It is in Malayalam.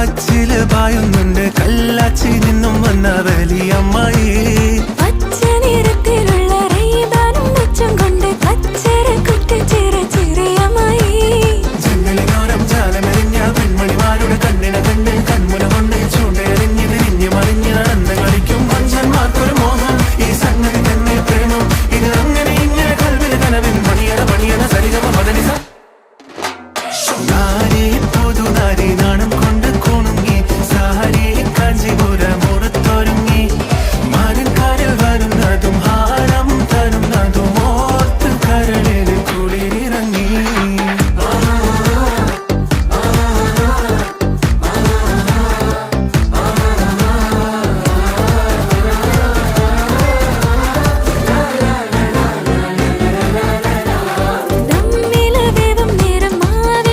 പച്ചില് പായുന്നുണ്ട് കല്ലാച്ചി നിന്നും വന്ന വലിയമ്മായി. പച്ച നിറത്തിലുള്ള റീബാനും വെച്ചും കൊണ്ട് കച്ചേര കുട്ടിച്ചേര ചെറിയമ്മായി. ജനലിനോരം ജാലമെറിഞ്ഞ പെൺമണിമാരുടെ കണ്ണിന കണ്ണിൽ കൺമുന കൊണ്ട് ചൂണ്ടയെറിഞ്ഞ് തിരിഞ്ഞു മറിഞ്ഞ് നടന്ന് കളിക്കും മനുഷ്യന്മാർക്കൊരു മോഹം. ഈ സംഗതി തന്നെ പ്രേമം. ഇത് അങ്ങനെ ഇങ്ങനെ കൽവിൽ കനവിൽ മണിയണ സരിഗമ പദനിസ. നാരി പുതുനാരി